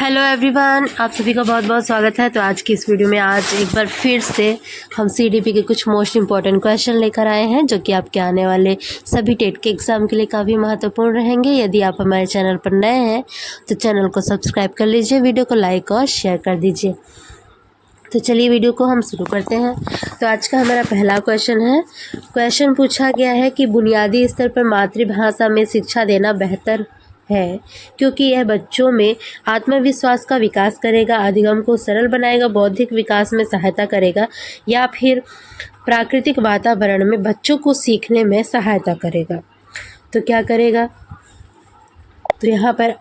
Hello everyone, आप सभी का बहुत बहुत स्वागत है। तो आज की इस वीडियो में आज एक बार फिर से हम सीडीपी के कुछ मोस्ट इंपॉर्टेंट क्वेश्चन लेकर आए हैं, जो कि आपके आने वाले सभी टेट के एग्ज़ाम के लिए काफ़ी महत्वपूर्ण रहेंगे। यदि आप हमारे चैनल पर नए हैं तो चैनल को सब्सक्राइब कर लीजिए, वीडियो को लाइक और शेयर कर दीजिए। तो चलिए वीडियो को हम शुरू करते हैं। तो आज का हमारा पहला क्वेश्चन है। क्वेश्चन पूछा गया है कि बुनियादी स्तर पर मातृभाषा में शिक्षा देना बेहतर है क्योंकि यह बच्चों में आत्मविश्वास का विकास करेगा, अधिगम को सरल बनाएगा, बौद्धिक विकास में सहायता करेगा, या फिर प्राकृतिक वातावरण में बच्चों को सीखने में सहायता करेगा। तो क्या करेगा? तो यहाँ पर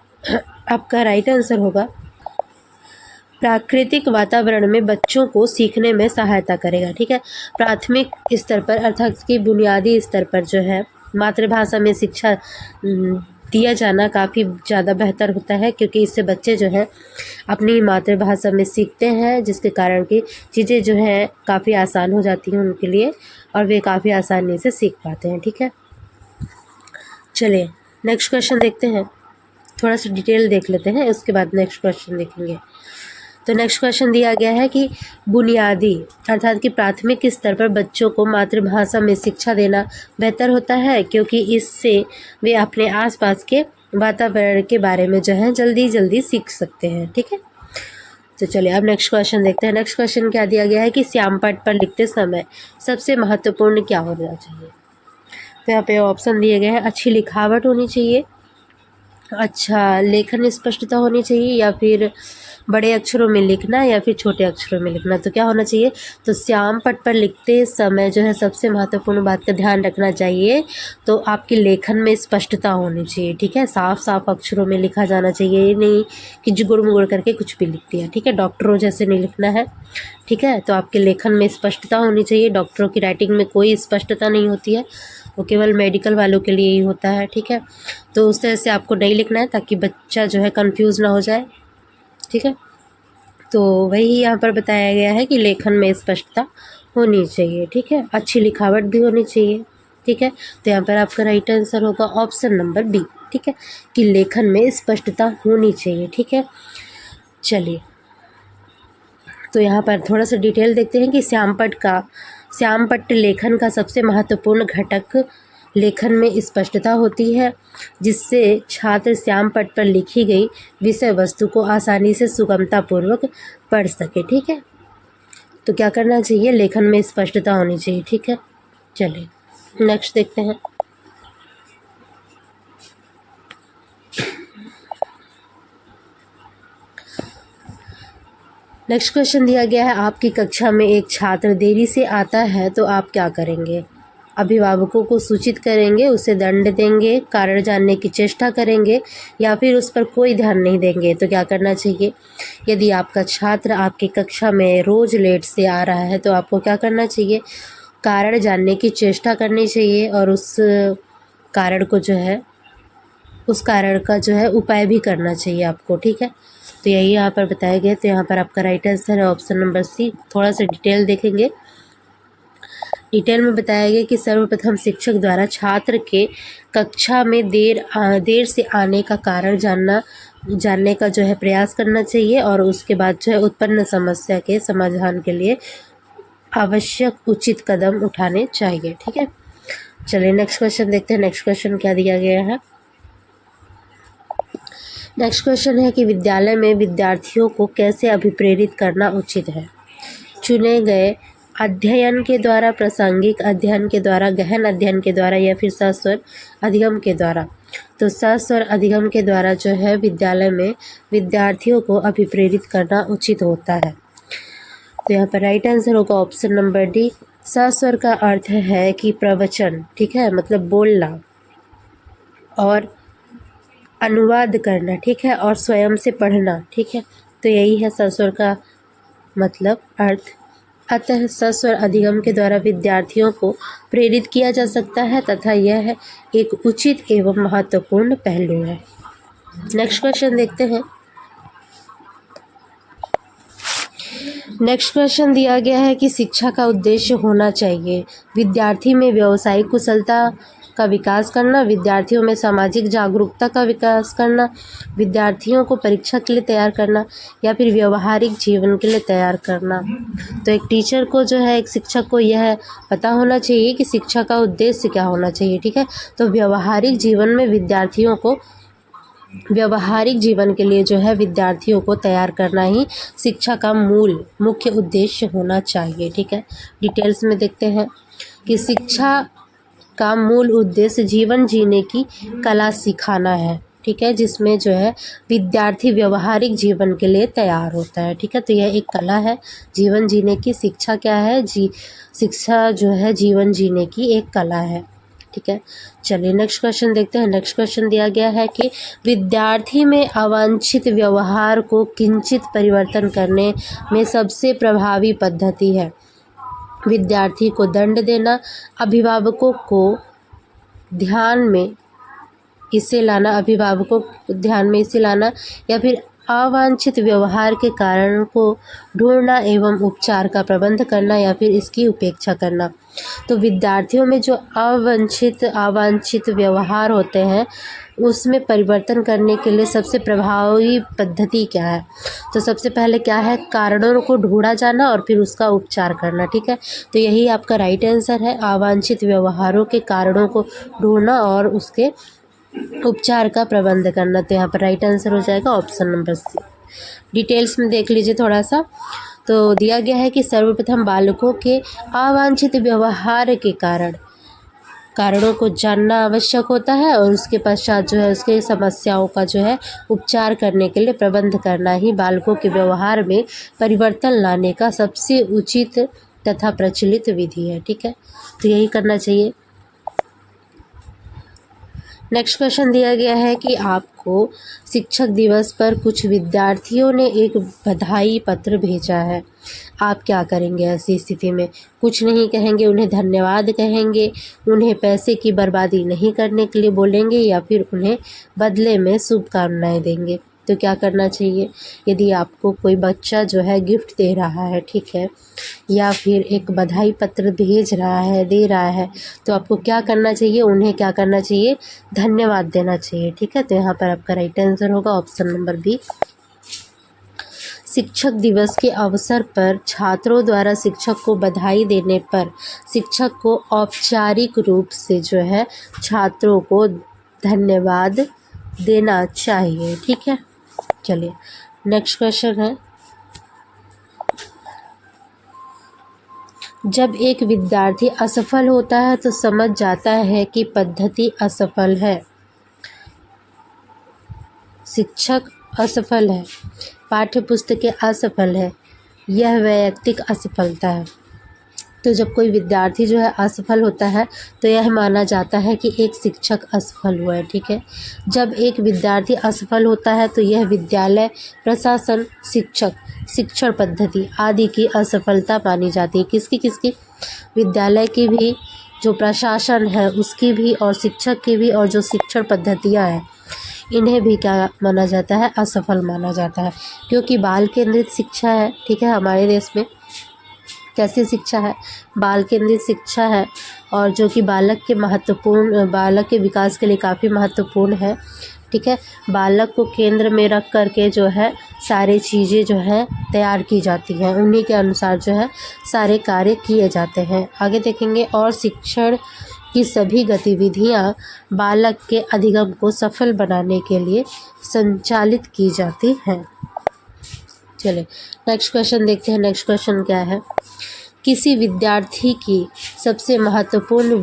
आपका राइट आंसर होगा प्राकृतिक वातावरण में बच्चों को सीखने में सहायता करेगा। ठीक है, प्राथमिक स्तर पर अर्थात कि बुनियादी स्तर पर जो है मातृभाषा में शिक्षा दिया जाना काफ़ी ज़्यादा बेहतर होता है, क्योंकि इससे बच्चे जो हैं अपनी मातृभाषा में सीखते हैं, जिसके कारण कि चीज़ें जो हैं काफ़ी आसान हो जाती हैं उनके लिए और वे काफ़ी आसानी से सीख पाते हैं। ठीक है, चलिए नेक्स्ट क्वेश्चन देखते हैं। थोड़ा सा डिटेल देख लेते हैं, उसके बाद नेक्स्ट क्वेश्चन देखेंगे। तो नेक्स्ट क्वेश्चन दिया गया है कि बुनियादी अर्थात कि प्राथमिक स्तर पर बच्चों को मातृभाषा में शिक्षा देना बेहतर होता है, क्योंकि इससे वे अपने आसपास के वातावरण के बारे में जो है जल्दी सीख सकते हैं। ठीक है, तो चलिए अब नेक्स्ट क्वेश्चन देखते हैं। नेक्स्ट क्वेश्चन क्या दिया गया है कि श्यामपट्ट पर लिखते समय सबसे महत्वपूर्ण क्या होना चाहिए। तो यहाँ पे ऑप्शन दिए गए हैं, अच्छी लिखावट होनी चाहिए, अच्छा लेखन स्पष्टता होनी चाहिए, या फिर बड़े अक्षरों में लिखना, या फिर छोटे अक्षरों में लिखना। तो क्या होना चाहिए? तो श्यामपट्ट पर लिखते समय जो है सबसे महत्वपूर्ण बात का ध्यान रखना चाहिए, तो आपके लेखन में स्पष्टता होनी चाहिए। ठीक है, साफ साफ अक्षरों में लिखा जाना चाहिए, ये नहीं कि जुगुड़ मुगुड़ करके कुछ भी लिख दिया। ठीक है, डॉक्टरों जैसे नहीं लिखना है। ठीक है, तो आपके लेखन में स्पष्टता होनी चाहिए। डॉक्टरों की राइटिंग में कोई स्पष्टता नहीं होती है, वो केवल मेडिकल वालों के लिए ही होता है। ठीक है, तो उस तरह से आपको नहीं लिखना है ताकि बच्चा जो है कंफ्यूज ना हो जाए। ठीक है, तो वही यहाँ पर बताया गया है कि लेखन में स्पष्टता होनी चाहिए। ठीक है, अच्छी लिखावट भी होनी चाहिए। ठीक है, तो यहाँ पर आपका राइट आंसर होगा ऑप्शन नंबर बी। ठीक है, कि लेखन में स्पष्टता होनी चाहिए। ठीक है, चलिए तो यहाँ पर थोड़ा सा डिटेल देखते हैं कि श्यामपट्ट लेखन का सबसे महत्वपूर्ण घटक लेखन में स्पष्टता होती है, जिससे छात्र श्यामपट्ट पर लिखी गई विषय वस्तु को आसानी से सुगमतापूर्वक पढ़ सके। ठीक है, तो क्या करना चाहिए? लेखन में स्पष्टता होनी चाहिए। ठीक है, चलिए नेक्स्ट देखते हैं। नेक्स्ट क्वेश्चन दिया गया है, आपकी कक्षा में एक छात्र देरी से आता है तो आप क्या करेंगे? अभिभावकों को सूचित करेंगे, उसे दंड देंगे, कारण जानने की चेष्टा करेंगे, या फिर उस पर कोई ध्यान नहीं देंगे। तो क्या करना चाहिए? यदि आपका छात्र आपकी कक्षा में रोज़ लेट से आ रहा है तो आपको क्या करना चाहिए? कारण जानने की चेष्टा करनी चाहिए और उस कारण का जो है उपाय भी करना चाहिए आपको। ठीक है, तो यही यहाँ पर बताया गया। तो यहाँ पर आपका राइट आंसर है ऑप्शन नंबर सी। थोड़ा सा डिटेल देखेंगे। डिटेल में बताया गया कि सर्वप्रथम शिक्षक द्वारा छात्र के कक्षा में देर से आने का कारण जानने का जो है प्रयास करना चाहिए, और उसके बाद जो है उत्पन्न समस्या के समाधान के लिए आवश्यक उचित कदम उठाने चाहिए। ठीक है, चलिए नेक्स्ट क्वेश्चन देखते हैं। नेक्स्ट क्वेश्चन क्या दिया गया है? नेक्स्ट क्वेश्चन है कि विद्यालय में विद्यार्थियों को कैसे अभिप्रेरित करना उचित है। चुने गए अध्ययन के द्वारा, प्रासंगिक अध्ययन के द्वारा, गहन अध्ययन के द्वारा, या फिर सस्वर अधिगम के द्वारा। तो सस्वर अधिगम के द्वारा जो है विद्यालय में विद्यार्थियों को अभिप्रेरित करना उचित होता है। तो यहाँ पर राइट आंसर होगा ऑप्शन नंबर डी। सस्वर का अर्थ है कि प्रवचन, ठीक है, मतलब बोलना और अनुवाद करना। ठीक है, और स्वयं से पढ़ना। ठीक है, तो यही है सस्वर का मतलब अर्थ। अतः सस्वर अधिगम के द्वारा विद्यार्थियों को प्रेरित किया जा सकता है तथा यह एक उचित एवं महत्वपूर्ण पहलू है। नेक्स्ट क्वेश्चन देखते हैं। नेक्स्ट क्वेश्चन दिया गया है कि शिक्षा का उद्देश्य होना चाहिए। विद्यार्थी में व्यावसायिक कुशलता का विकास करना, विद्यार्थियों में सामाजिक जागरूकता का विकास करना, विद्यार्थियों को परीक्षा के लिए तैयार करना, या फिर व्यवहारिक जीवन के लिए तैयार करना। तो एक टीचर को जो है, एक शिक्षक को यह पता होना चाहिए कि शिक्षा का उद्देश्य क्या होना चाहिए, ठीक है। तो व्यवहारिक जीवन में विद्यार्थियों को, व्यवहारिक जीवन के लिए जो है विद्यार्थियों को तैयार करना ही शिक्षा का मुख्य उद्देश्य होना चाहिए, ठीक है। डिटेल्स में देखते हैं कि शिक्षा का मूल उद्देश्य जीवन जीने की कला सिखाना है, ठीक है, जिसमें जो है विद्यार्थी व्यवहारिक जीवन के लिए तैयार होता है, ठीक है। तो यह एक कला है जीवन जीने की। शिक्षा क्या है? शिक्षा जो है जीवन जीने की एक कला है, ठीक है। चलिए नेक्स्ट क्वेश्चन देखते हैं। नेक्स्ट क्वेश्चन दिया गया है कि विद्यार्थी में अवांछित व्यवहार को किंचित परिवर्तन करने में सबसे प्रभावी पद्धति है विद्यार्थी को दंड देना, अभिभावकों को ध्यान में इसे लाना, या फिर अवांछित व्यवहार के कारण को ढूंढना एवं उपचार का प्रबंध करना, या फिर इसकी उपेक्षा करना। तो विद्यार्थियों में जो अवांछित व्यवहार होते हैं उसमें परिवर्तन करने के लिए सबसे प्रभावी पद्धति क्या है? तो सबसे पहले क्या है? कारणों को ढूंढा जाना और फिर उसका उपचार करना, ठीक है। तो यही आपका राइट आंसर है, अवांछित व्यवहारों के कारणों को ढूंढना और उसके उपचार का प्रबंध करना। तो यहाँ पर राइट आंसर हो जाएगा ऑप्शन नंबर सी। डिटेल्स में देख लीजिए थोड़ा सा। तो दिया गया है कि सर्वप्रथम बालकों के अवांछित व्यवहार के कारणों को जानना आवश्यक होता है और उसके पश्चात जो है उसके समस्याओं का जो है उपचार करने के लिए प्रबंध करना ही बालकों के व्यवहार में परिवर्तन लाने का सबसे उचित तथा प्रचलित विधि है, ठीक है। तो यही करना चाहिए। नेक्स्ट क्वेश्चन दिया गया है कि आपको शिक्षक दिवस पर कुछ विद्यार्थियों ने एक बधाई पत्र भेजा है, आप क्या करेंगे ऐसी स्थिति में? कुछ नहीं कहेंगे, उन्हें धन्यवाद कहेंगे, उन्हें पैसे की बर्बादी नहीं करने के लिए बोलेंगे, या फिर उन्हें बदले में शुभकामनाएं देंगे? तो क्या करना चाहिए? यदि आपको कोई बच्चा जो है गिफ्ट दे रहा है, ठीक है, या फिर एक बधाई पत्र भेज रहा है, दे रहा है, तो आपको क्या करना चाहिए? उन्हें क्या करना चाहिए? धन्यवाद देना चाहिए, ठीक है। तो यहाँ पर आपका राइट आंसर होगा ऑप्शन नंबर बी। शिक्षक दिवस के अवसर पर छात्रों द्वारा शिक्षक को बधाई देने पर शिक्षक को औपचारिक रूप से जो है छात्रों को धन्यवाद देना चाहिए, ठीक है। चलिए नेक्स्ट क्वेश्चन है, जब एक विद्यार्थी असफल होता है तो समझ जाता है कि पद्धति असफल है, शिक्षक असफल है, पाठ्य पुस्तकें असफल है, यह वैयक्तिक असफलता है। तो जब कोई विद्यार्थी जो है असफल होता है तो यह माना जाता है कि एक शिक्षक असफल हुआ है, ठीक है। जब एक विद्यार्थी असफल होता है तो यह विद्यालय प्रशासन, शिक्षण पद्धति आदि की असफलता मानी जाती है। किसकी? विद्यालय की भी, जो प्रशासन है उसकी भी, और शिक्षक की भी, और जो शिक्षण पद्धतियाँ हैं इन्हें भी क्या माना जाता है? असफल माना जाता है, क्योंकि बाल केंद्रित शिक्षा है, ठीक है। हमारे देश में कैसी शिक्षा है? बाल केंद्रित शिक्षा है, और जो कि बालक के विकास के लिए काफ़ी महत्वपूर्ण है, ठीक है। बालक को केंद्र में रख करके जो है सारी चीज़ें जो है तैयार की जाती हैं, उन्हीं के अनुसार जो है सारे कार्य किए जाते हैं। आगे देखेंगे, और शिक्षण की सभी गतिविधियां बालक के अधिगम को सफल बनाने के लिए संचालित की जाती हैं। चलिए नेक्स्ट क्वेश्चन देखते हैं। नेक्स्ट क्वेश्चन क्या है? किसी विद्यार्थी की सबसे महत्वपूर्ण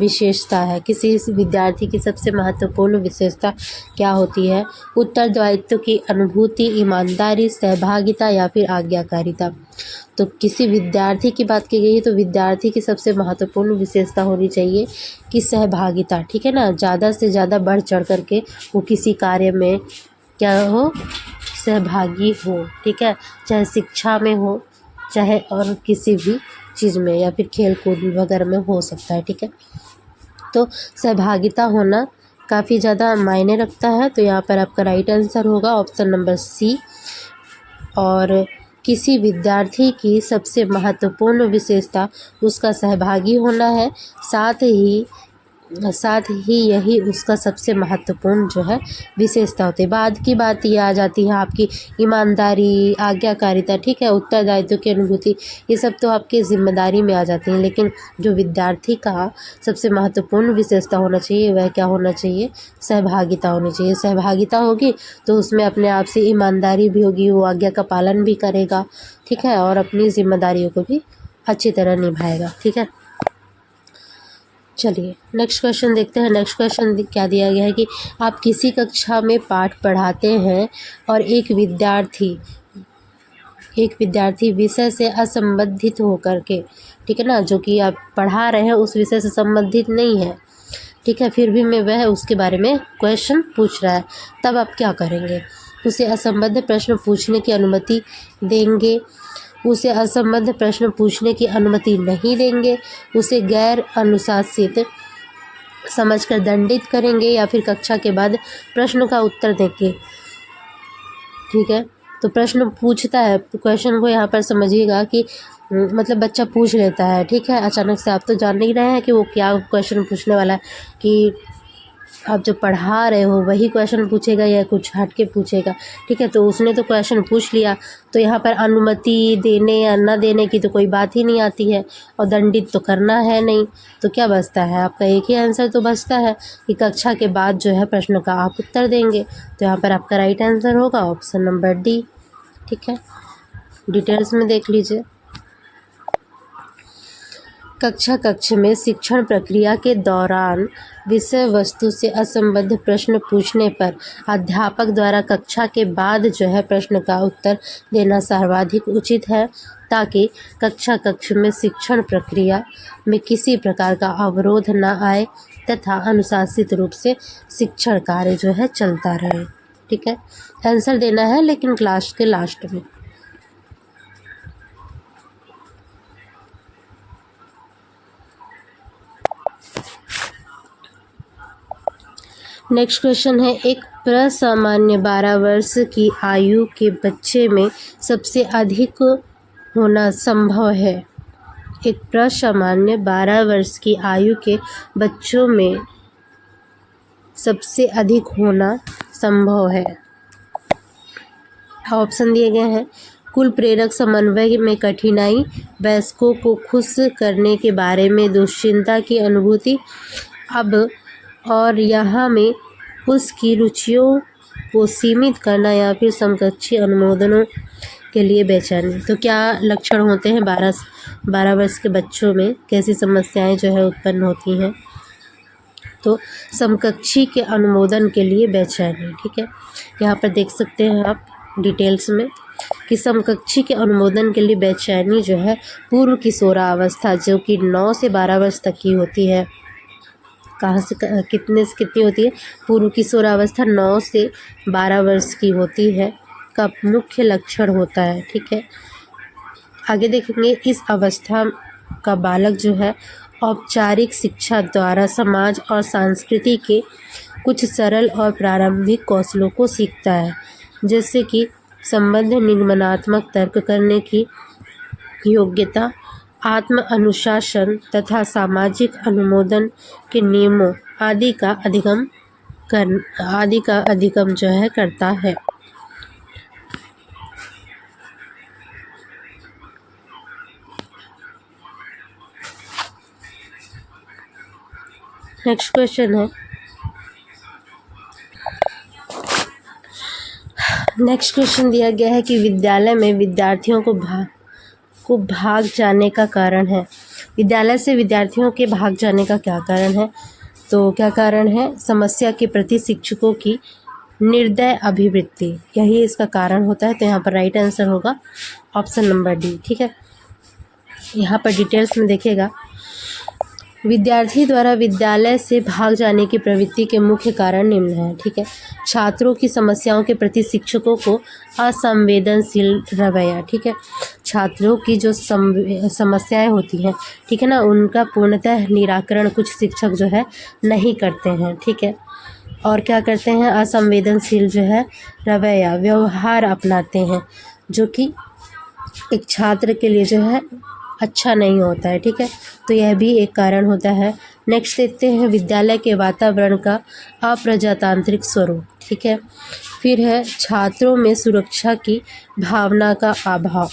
विशेषता क्या होती है? उत्तरदायित्व की अनुभूति, ईमानदारी, सहभागिता, या फिर आज्ञाकारिता। तो किसी विद्यार्थी की बात की गई है तो विद्यार्थी की सबसे महत्वपूर्ण विशेषता होनी चाहिए कि सहभागिता, ठीक है ना। ज़्यादा से ज़्यादा बढ़ चढ़ करके वो किसी कार्य में क्या हो? सहभागी हो, ठीक है। चाहे शिक्षा में हो, चाहे और किसी भी चीज़ में, या फिर खेल कूद वगैरह में हो सकता है, ठीक है। तो सहभागिता होना काफ़ी ज़्यादा मायने रखता है। तो यहाँ पर आपका राइट आंसर होगा ऑप्शन नंबर सी। और किसी विद्यार्थी की सबसे महत्वपूर्ण विशेषता उसका सहभागी होना है, साथ ही साथ ही यही उसका सबसे महत्वपूर्ण जो है विशेषता होती है। बाद की बात ये आ जाती है आपकी ईमानदारी, आज्ञाकारिता, ठीक है, उत्तरदायित्व की अनुभूति, ये सब तो आपकी ज़िम्मेदारी में आ जाती हैं। लेकिन जो विद्यार्थी का सबसे महत्वपूर्ण विशेषता होना चाहिए वह क्या होना चाहिए? सहभागिता होनी चाहिए। सहभागिता होगी तो उसमें अपने आप से ईमानदारी भी होगी, वो आज्ञा का पालन भी करेगा, ठीक है, और अपनी ज़िम्मेदारियों को भी अच्छी तरह निभाएगा, ठीक है। चलिए नेक्स्ट क्वेश्चन देखते हैं। नेक्स्ट क्वेश्चन क्या दिया गया है कि आप किसी कक्षा में पाठ पढ़ाते हैं और एक विद्यार्थी विषय से असंबंधित होकर के, ठीक है ना, जो कि आप पढ़ा रहे हैं उस विषय से संबंधित नहीं है, ठीक है, फिर भी मैं वह उसके बारे में क्वेश्चन पूछ रहा है, तब आप क्या करेंगे? उसे असंबद्ध प्रश्न पूछने की अनुमति देंगे, उसे असंबद्ध प्रश्न पूछने की अनुमति नहीं देंगे, उसे गैर अनुशासित समझकर दंडित करेंगे, या फिर कक्षा के बाद प्रश्न का उत्तर देंगे, ठीक है। तो प्रश्न पूछता है, क्वेश्चन को यहाँ पर समझिएगा कि मतलब बच्चा पूछ लेता है, ठीक है, अचानक से, आप तो जान नहीं रहे हैं कि वो क्या क्वेश्चन पूछने वाला है, कि आप जो पढ़ा रहे हो वही क्वेश्चन पूछेगा या कुछ हट के पूछेगा, ठीक है। तो उसने तो क्वेश्चन पूछ लिया, तो यहाँ पर अनुमति देने या न देने की तो कोई बात ही नहीं आती है, और दंडित तो करना है नहीं, तो क्या बचता है आपका? एक ही आंसर तो बचता है कि कक्षा के बाद जो है प्रश्न का आप उत्तर देंगे। तो यहाँ पर आपका राइट आंसर होगा ऑप्शन नंबर डी, ठीक है। डिटेल्स में देख लीजिए। कक्ष में शिक्षण प्रक्रिया के दौरान विषय वस्तु से असंबद्ध प्रश्न पूछने पर अध्यापक द्वारा कक्षा के बाद जो है प्रश्न का उत्तर देना सर्वाधिक उचित है, ताकि कक्ष में शिक्षण प्रक्रिया में किसी प्रकार का अवरोध न आए तथा अनुशासित रूप से शिक्षण कार्य जो है चलता रहे, ठीक है। आंसर देना है लेकिन क्लास के लास्ट में। नेक्स्ट क्वेश्चन है, एक प्रसामान्य 12 वर्ष की आयु के बच्चे में सबसे अधिक होना संभव है। एक प्रसामान्य 12 वर्ष की आयु के बच्चों में सबसे अधिक होना संभव है। ऑप्शन दिए गए हैं। कुल प्रेरक समन्वय में कठिनाई, वयस्कों को खुश करने के बारे में दुश्चिंता की अनुभूति, अब और यहाँ में उसकी रुचियों को सीमित करना, या फिर समकक्षी अनुमोदनों के लिए बेचैनी। तो क्या लक्षण होते हैं 12 वर्ष के बच्चों में, कैसी समस्याएं जो है उत्पन्न होती हैं? तो समकक्षी के अनुमोदन के लिए बेचैनी, ठीक है। यहाँ पर देख सकते हैं आप डिटेल्स में कि समकक्षी के अनुमोदन के लिए बेचैनी जो है पूर्व किशोरावस्था, जो कि 9 से 12 वर्ष तक की होती है। कहाँ से कितने से कितनी होती है? पूर्व किशोरावस्था 9 से 12 वर्ष की होती है, का मुख्य लक्षण होता है, ठीक है। आगे देखेंगे, इस अवस्था का बालक जो है औपचारिक शिक्षा द्वारा समाज और संस्कृति के कुछ सरल और प्रारंभिक कौशलों को सीखता है, जैसे कि संबंध निगमनात्मक तर्क करने की योग्यता, आत्म अनुशासन तथा सामाजिक अनुमोदन के नियमों आदि का अधिगम जो है करता है। नेक्स्ट क्वेश्चन है, नेक्स्ट क्वेश्चन दिया गया है कि विद्यालय में विद्यार्थियों को भाग जाने का कारण है। विद्यालय से विद्यार्थियों के भाग जाने का क्या कारण है? तो क्या कारण है? समस्या के प्रति शिक्षकों की निर्दय अभिवृत्ति, यही इसका कारण होता है। तो यहाँ पर राइट आंसर होगा ऑप्शन नंबर डी, ठीक है। यहाँ पर डिटेल्स में देखिएगा, विद्यार्थी द्वारा विद्यालय से भाग जाने की प्रवृत्ति के मुख्य कारण निम्न हैं, ठीक है। छात्रों की समस्याओं के प्रति शिक्षकों को असंवेदनशील रवैया, ठीक है। छात्रों की जो समस्याएं होती हैं, ठीक है ना, उनका पूर्णतः निराकरण कुछ शिक्षक जो है नहीं करते हैं, ठीक है। और क्या करते हैं? असंवेदनशील जो है व्यवहार अपनाते हैं, जो कि एक छात्र के लिए जो है अच्छा नहीं होता है, ठीक है। तो यह भी एक कारण होता है। नेक्स्ट देखते हैं विद्यालय के वातावरण का अप्रजातांत्रिक स्वरूप, ठीक है। फिर है छात्रों में सुरक्षा की भावना का अभाव,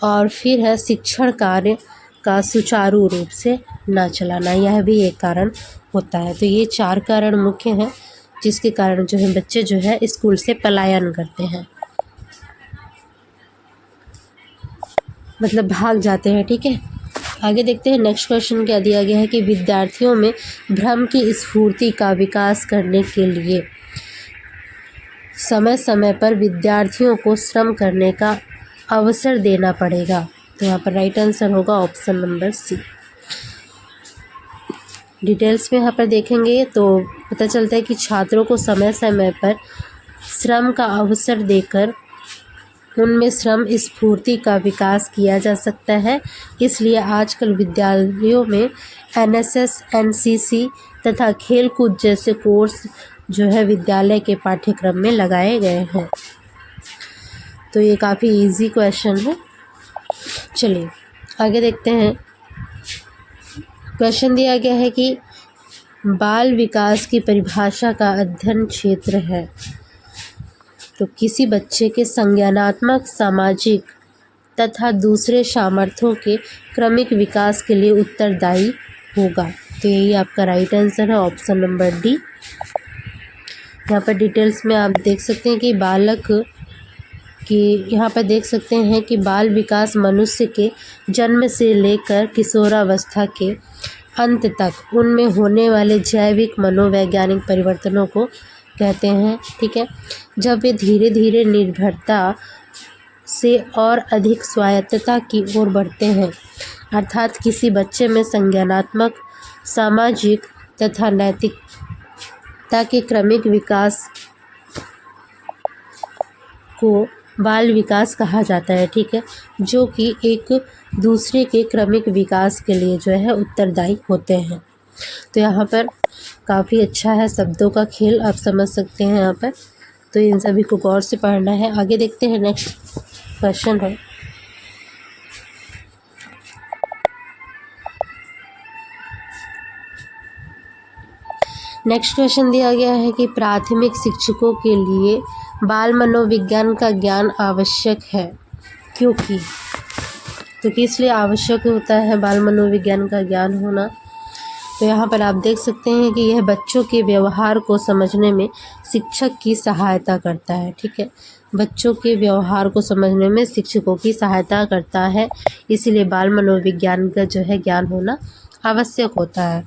और फिर है शिक्षण कार्य का सुचारू रूप से न चलाना, यह भी एक कारण होता है। तो ये 4 कारण मुख्य हैं जिसके कारण जो है बच्चे जो है स्कूल से पलायन करते हैं, मतलब भाग जाते हैं, ठीक है। आगे देखते हैं नेक्स्ट क्वेश्चन क्या दिया गया है कि विद्यार्थियों में भ्रम की स्फूर्ति का विकास करने के लिए समय समय पर विद्यार्थियों को श्रम करने का अवसर देना पड़ेगा। तो यहाँ पर राइट आंसर होगा ऑप्शन नंबर सी। डिटेल्स में यहाँ पर देखेंगे तो पता चलता है कि छात्रों को समय समय पर श्रम का अवसर देकर उनमें श्रम स्फूर्ति का विकास किया जा सकता है। इसलिए आजकल विद्यालयों में एनएसएस, एनसीसी तथा खेलकूद जैसे कोर्स जो है विद्यालय के पाठ्यक्रम में लगाए गए हैं। तो ये काफ़ी इजी क्वेश्चन है। चलिए आगे देखते हैं। क्वेश्चन दिया गया है कि बाल विकास की परिभाषा का अध्ययन क्षेत्र है। तो किसी बच्चे के संज्ञानात्मक, सामाजिक तथा दूसरे सामर्थ्यों के क्रमिक विकास के लिए उत्तरदायी होगा। तो यही आपका राइट आंसर है ऑप्शन नंबर डी। यहाँ पर डिटेल्स में आप देख सकते हैं कि यहाँ पर देख सकते हैं कि बाल विकास मनुष्य के जन्म से लेकर किशोरावस्था के अंत तक उनमें होने वाले जैविक मनोवैज्ञानिक परिवर्तनों को कहते हैं, ठीक है। जब वे धीरे धीरे निर्भरता से और अधिक स्वायत्तता की ओर बढ़ते हैं, अर्थात किसी बच्चे में संज्ञानात्मक, सामाजिक तथा नैतिकता के क्रमिक विकास को बाल विकास कहा जाता है, ठीक है, जो कि एक दूसरे के क्रमिक विकास के लिए जो है उत्तरदायी होते हैं। तो यहाँ पर काफ़ी अच्छा है, शब्दों का खेल आप समझ सकते हैं यहाँ पर। तो इन सभी को गौर से पढ़ना है। आगे देखते हैं नेक्स्ट क्वेश्चन है। नेक्स्ट क्वेश्चन दिया गया है कि प्राथमिक शिक्षकों के लिए बाल मनोविज्ञान का ज्ञान आवश्यक है, क्योंकि तो किस लिए आवश्यक होता है बाल मनोविज्ञान का ज्ञान होना। तो यहाँ पर आप देख सकते हैं कि यह बच्चों के व्यवहार को समझने में शिक्षक की सहायता करता है, ठीक है। बच्चों के व्यवहार को समझने में शिक्षकों की सहायता करता है, इसीलिए बाल मनोविज्ञान का जो है ज्ञान होना आवश्यक होता है।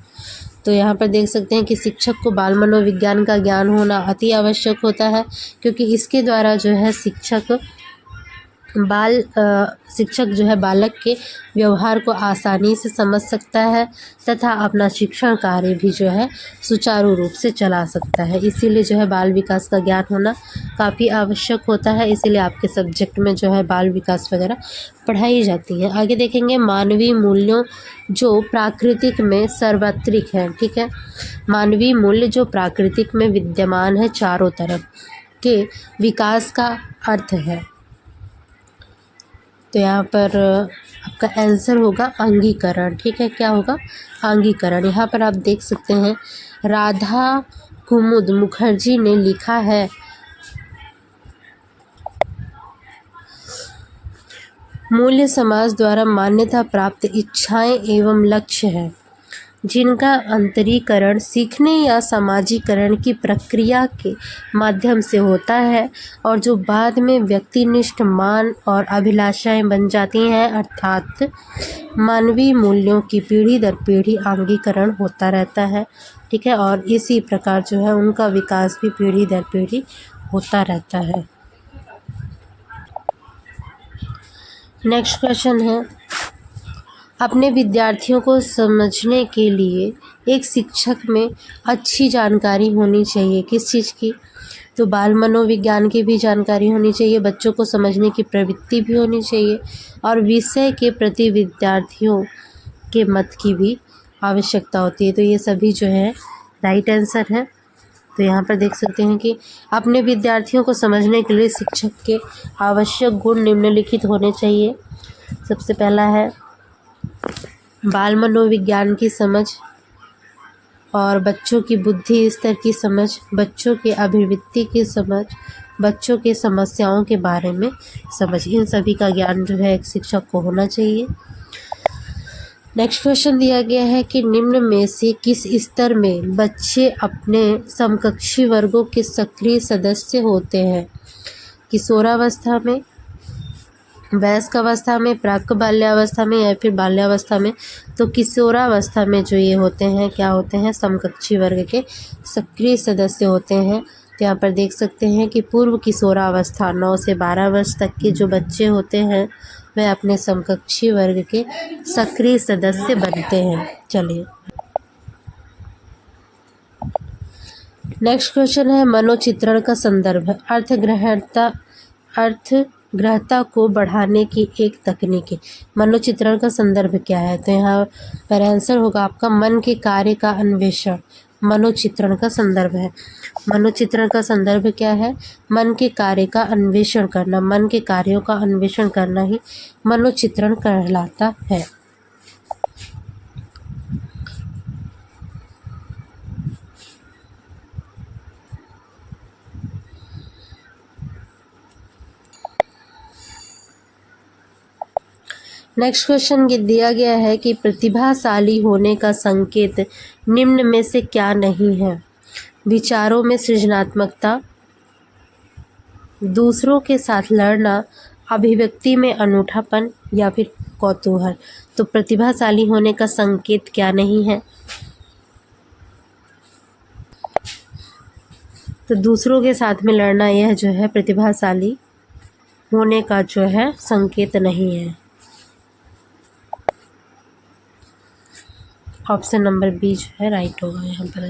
तो यहाँ पर देख सकते हैं कि शिक्षक को बाल मनोविज्ञान का ज्ञान होना अति आवश्यक होता है, क्योंकि इसके द्वारा जो है शिक्षक जो है बालक के व्यवहार को आसानी से समझ सकता है तथा अपना शिक्षण कार्य भी जो है सुचारू रूप से चला सकता है। इसीलिए जो है बाल विकास का ज्ञान होना काफ़ी आवश्यक होता है। इसीलिए आपके सब्जेक्ट में जो है बाल विकास वगैरह पढ़ाई जाती है। आगे देखेंगे मानवीय मूल्यों जो प्राकृतिक में सार्वत्रिक है, ठीक है। मानवीय मूल्य जो प्राकृतिक में विद्यमान है चारों तरफ के विकास का अर्थ है। तो यहाँ पर आपका आंसर होगा अंगीकरण, ठीक है। क्या होगा? अंगीकरण। यहाँ पर आप देख सकते हैं राधा कुमुद मुखर्जी ने लिखा है, मूल्य समाज द्वारा मान्यता प्राप्त इच्छाएं एवं लक्ष्य है जिनका अंतरीकरण सीखने या सामाजिकरण की प्रक्रिया के माध्यम से होता है और जो बाद में व्यक्तिनिष्ठ मान और अभिलाषाएं बन जाती हैं, अर्थात मानवीय मूल्यों की पीढ़ी दर पीढ़ी अंगीकरण होता रहता है, ठीक है। और इसी प्रकार जो है उनका विकास भी पीढ़ी दर पीढ़ी होता रहता है। नेक्स्ट क्वेश्चन है, अपने विद्यार्थियों को समझने के लिए एक शिक्षक में अच्छी जानकारी होनी चाहिए। किस चीज़ की? तो बाल मनोविज्ञान की भी जानकारी होनी चाहिए, बच्चों को समझने की प्रवृत्ति भी होनी चाहिए और विषय के प्रति विद्यार्थियों के मत की भी आवश्यकता होती है। तो ये सभी जो है राइट आंसर है। तो यहाँ पर देख सकते हैं कि अपने विद्यार्थियों को समझने के लिए शिक्षक के आवश्यक गुण निम्नलिखित होने चाहिए। सबसे पहला है बाल मनोविज्ञान की समझ और बच्चों की बुद्धि स्तर की समझ, बच्चों की अभिवृत्ति की समझ, बच्चों के समस्याओं के बारे में समझ, इन सभी का ज्ञान जो है एक शिक्षक को होना चाहिए। नेक्स्ट क्वेश्चन दिया गया है कि निम्न में से किस स्तर में बच्चे अपने समकक्षी वर्गों के सक्रिय सदस्य होते हैं? किशोरावस्था में, वयस्क अवस्था में, प्राक बाल्यावस्था में या फिर बाल्यावस्था में? तो किशोरावस्था में जो ये होते हैं क्या होते हैं? समकक्षी वर्ग के सक्रिय सदस्य होते हैं। तो यहाँ पर देख सकते हैं कि पूर्व किशोरावस्था 9 से 12 वर्ष तक के जो बच्चे होते हैं वह अपने समकक्षी वर्ग के सक्रिय सदस्य बनते हैं। चलिए नेक्स्ट क्वेश्चन है मनोचित्रण का संदर्भ। अर्थग्रहता को बढ़ाने की एक तकनीक। मनोचित्रण का संदर्भ क्या है? तो यहाँ पर आंसर होगा आपका मन के कार्य का अन्वेषण मनोचित्रण का संदर्भ है। मनोचित्रण का संदर्भ क्या है? मन के कार्य का अन्वेषण करना, मन के कार्यों का अन्वेषण करना ही मनोचित्रण कहलाता है। नेक्स्ट क्वेश्चन ये दिया गया है कि प्रतिभाशाली होने का संकेत निम्न में से क्या नहीं है? विचारों में सृजनात्मकता, दूसरों के साथ लड़ना, अभिव्यक्ति में अनूठापन या फिर कौतूहल। तो प्रतिभाशाली होने का संकेत क्या नहीं है? तो दूसरों के साथ में लड़ना यह जो है प्रतिभाशाली होने का जो है संकेत नहीं है। ऑप्शन नंबर बी जो है राइट होगा यहाँ पर।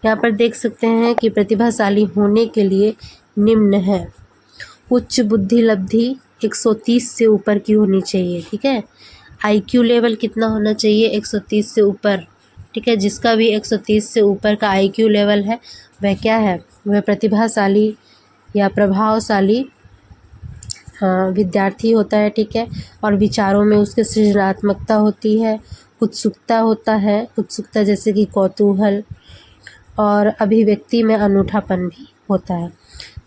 यहाँ पर देख सकते हैं कि प्रतिभाशाली होने के लिए निम्न है। उच्च बुद्धि लब्धि 130 से ऊपर की होनी चाहिए, ठीक है। आईक्यू लेवल कितना होना चाहिए? 130 से ऊपर, ठीक है। जिसका भी 130 से ऊपर का आईक्यू लेवल है वह क्या है? वह प्रतिभाशाली या प्रभावशाली विद्यार्थी होता है, ठीक है। और विचारों में उसके सृजनात्मकता होती है, उत्सुकता होता है, उत्सुकता जैसे कि कौतूहल, और अभिव्यक्ति में अनूठापन भी होता है,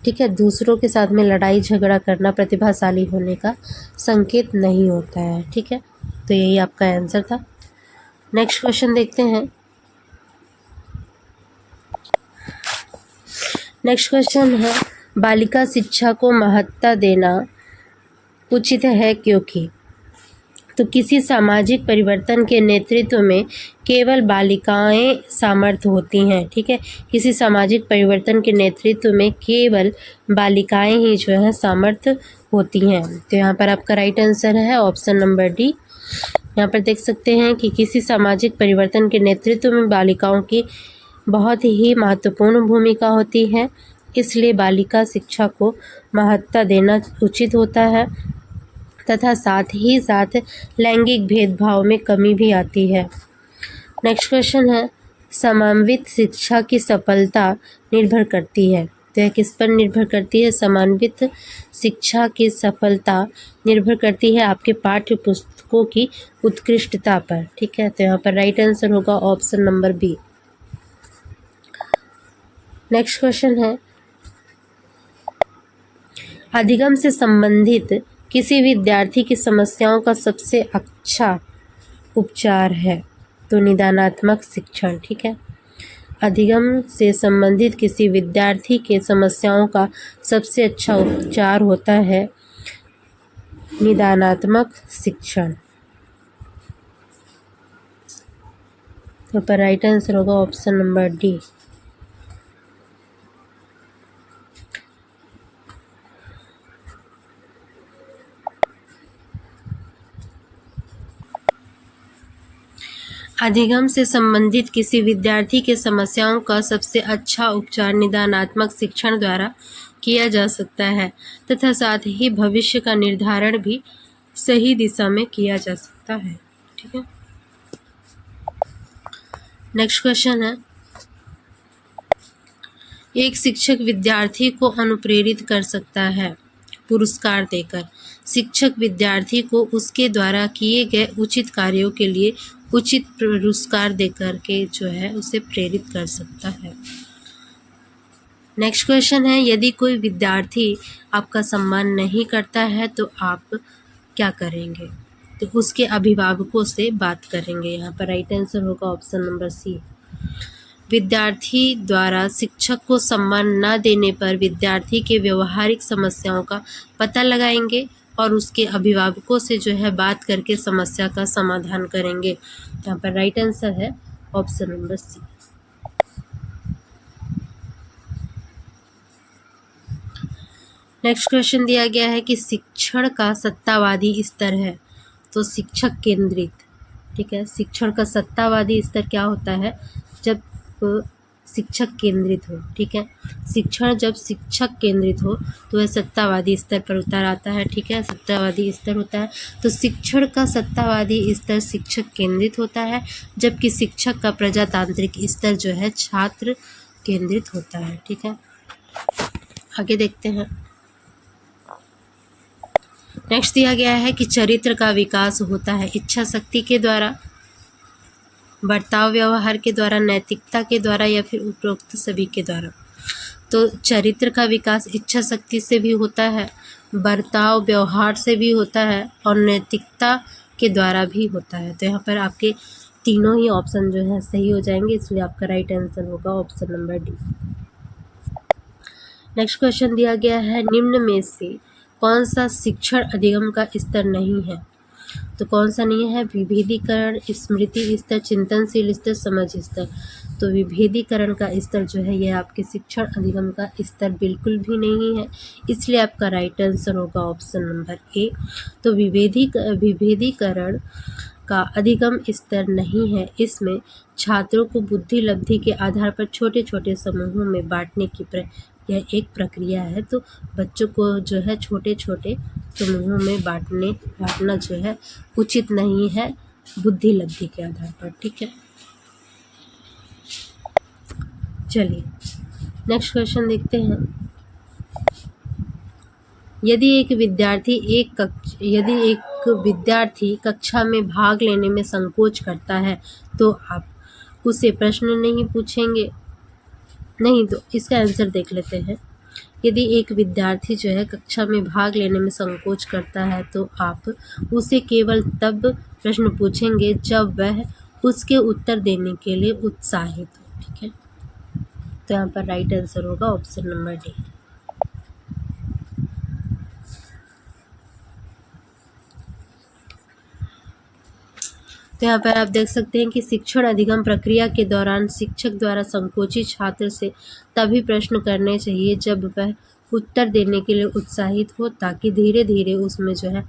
ठीक है। दूसरों के साथ में लड़ाई झगड़ा करना प्रतिभाशाली होने का संकेत नहीं होता है, ठीक है। तो यही आपका आंसर था। नेक्स्ट क्वेश्चन देखते हैं। नेक्स्ट क्वेश्चन है बालिका शिक्षा को महत्ता देना उचित है क्योंकि? तो किसी सामाजिक परिवर्तन के नेतृत्व में केवल बालिकाएं समर्थ होती हैं, ठीक है। किसी सामाजिक परिवर्तन के नेतृत्व में केवल बालिकाएं ही जो है समर्थ होती हैं। तो यहाँ पर आपका राइट आंसर है ऑप्शन नंबर डी। यहाँ पर देख सकते हैं कि किसी सामाजिक परिवर्तन के नेतृत्व में बालिकाओं की बहुत ही महत्वपूर्ण भूमिका होती है, इसलिए बालिका शिक्षा को महत्ता देना उचित होता है तथा साथ ही साथ लैंगिक भेदभाव में कमी भी आती है। नेक्स्ट क्वेश्चन है समन्वित शिक्षा की सफलता निर्भर करती है। तो यह किस पर निर्भर करती है? समन्वित शिक्षा की सफलता निर्भर करती है आपके पाठ्य पुस्तकों की उत्कृष्टता पर, ठीक है। तो यहाँ पर राइट आंसर होगा option number B. Next question है अधिगम से संबंधित किसी विद्यार्थी की समस्याओं का सबसे अच्छा उपचार है? तो निदानात्मक शिक्षण, ठीक है। अधिगम से संबंधित किसी विद्यार्थी के समस्याओं का सबसे अच्छा उपचार होता है निदानात्मक शिक्षण। तो पर राइट आंसर होगा ऑप्शन नंबर डी। अधिगम से संबंधित किसी विद्यार्थी के समस्याओं का सबसे अच्छा उपचार निदानात्मक शिक्षण द्वारा किया जा सकता है तथा साथ ही भविष्य का निर्धारण भी सही दिशा में किया जा सकता है, ठीक है। नेक्स्ट क्वेश्चन है एक शिक्षक विद्यार्थी को अनुप्रेरित कर सकता है पुरस्कार देकर शिक्षक विद्यार्थी को उसके द्वारा किए गए उचित कार्यों के लिए उचित पुरस्कार देकर के जो है उसे प्रेरित कर सकता है। नेक्स्ट क्वेश्चन है, यदि कोई विद्यार्थी आपका सम्मान नहीं करता है तो आप क्या करेंगे? तो उसके अभिभावकों से बात करेंगे। यहाँ पर राइट आंसर होगा ऑप्शन नंबर सी। विद्यार्थी द्वारा शिक्षक को सम्मान न देने पर विद्यार्थी के व्यवहारिक समस्याओं का पता लगाएंगे और उसके अभिभावकों से जो है बात करके समस्या का समाधान करेंगे। यहाँ पर राइट आंसर है option number C. Next question दिया गया है कि शिक्षण का सत्तावादी स्तर है तो शिक्षक केंद्रित, ठीक है। शिक्षण का सत्तावादी स्तर क्या होता है? जब शिक्षक केंद्रित हो, ठीक है। शिक्षण जब शिक्षक केंद्रित हो तो वह सत्तावादी स्तर पर उतर आता है, ठीक है। सत्तावादी स्तर होता है तो शिक्षण का सत्तावादी स्तर शिक्षक केंद्रित होता है, जबकि शिक्षक का प्रजातांत्रिक स्तर जो है छात्र केंद्रित होता है, ठीक है। आगे देखते हैं। नेक्स्ट दिया गया है कि चरित्र का विकास होता है इच्छा शक्ति के द्वारा, बर्ताव व्यवहार के द्वारा, नैतिकता के द्वारा या फिर उपरोक्त सभी के द्वारा। तो चरित्र का विकास इच्छा शक्ति से भी होता है, बर्ताव व्यवहार से भी होता है और नैतिकता के द्वारा भी होता है। तो यहाँ पर आपके तीनों ही ऑप्शन जो है सही हो जाएंगे, इसलिए आपका राइट आंसर होगा option number D. Next question दिया गया है, निम्न में से कौन सा शिक्षण अधिगम का स्तर नहीं है? तो कौन सा नहीं है? विभेदीकरण, स्मृति स्तर, चिंतनशील स्तर, समझ स्तर। तो विभेदीकरण का स्तर जो है यह आपके शिक्षण अधिगम का स्तर बिल्कुल भी नहीं है, इसलिए आपका राइट आंसर होगा ऑप्शन नंबर ए। तो विभेदीकरण का अधिगम स्तर नहीं है, इसमें छात्रों को बुद्धि लब्धि के आधार पर छोटे छोटे समूहों में बांटने की यह एक प्रक्रिया है। तो बच्चों को जो है छोटे छोटे समूहों में बांटना जो है उचित नहीं है बुद्धि लब्धि के आधार पर, ठीक है। चलिए नेक्स्ट क्वेश्चन देखते हैं। यदि एक विद्यार्थी कक्षा में भाग लेने में संकोच करता है तो आप उसे प्रश्न नहीं पूछेंगे? नहीं, तो इसका आंसर देख लेते हैं। यदि एक विद्यार्थी जो है कक्षा में भाग लेने में संकोच करता है तो आप उसे केवल तब प्रश्न पूछेंगे जब वह उसके उत्तर देने के लिए उत्साहित हो, ठीक है। तो यहाँ पर राइट आंसर होगा ऑप्शन नंबर डी। तो यहाँ पर आप देख सकते हैं कि शिक्षण अधिगम प्रक्रिया के दौरान शिक्षक द्वारा संकोची छात्र से तभी प्रश्न करने चाहिए जब वह उत्तर देने के लिए उत्साहित हो, ताकि धीरे धीरे उसमें जो है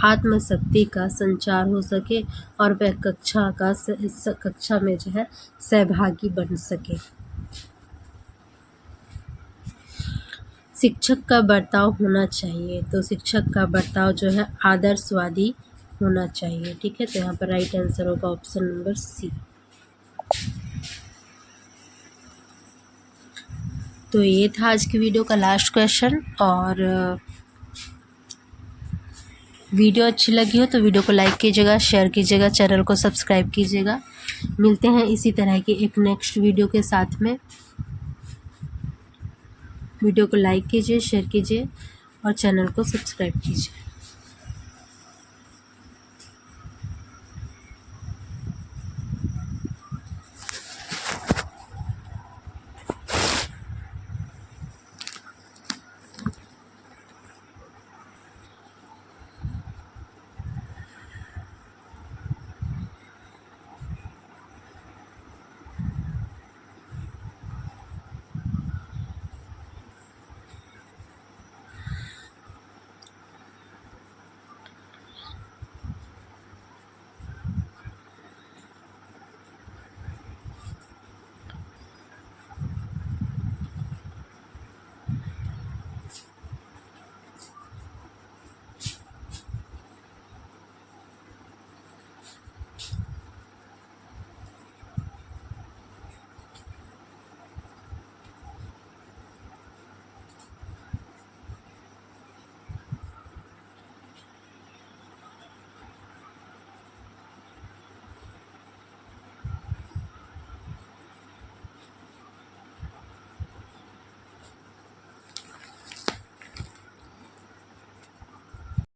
आत्मशक्ति का संचार हो सके और वह कक्षा में जो है सहभागी बन सके। शिक्षक का बर्ताव होना चाहिए, तो शिक्षक का बर्ताव जो है आदर्शवादी होना चाहिए, ठीक है। तो यहाँ पर राइट आंसर होगा ऑप्शन नंबर सी। तो ये था आज की वीडियो का लास्ट क्वेश्चन, और वीडियो अच्छी लगी हो तो वीडियो को लाइक कीजिएगा, शेयर कीजिएगा, चैनल को सब्सक्राइब कीजिएगा। मिलते हैं इसी तरह की एक नेक्स्ट वीडियो के साथ में। वीडियो को लाइक कीजिए, शेयर कीजिए और चैनल को सब्सक्राइब कीजिए।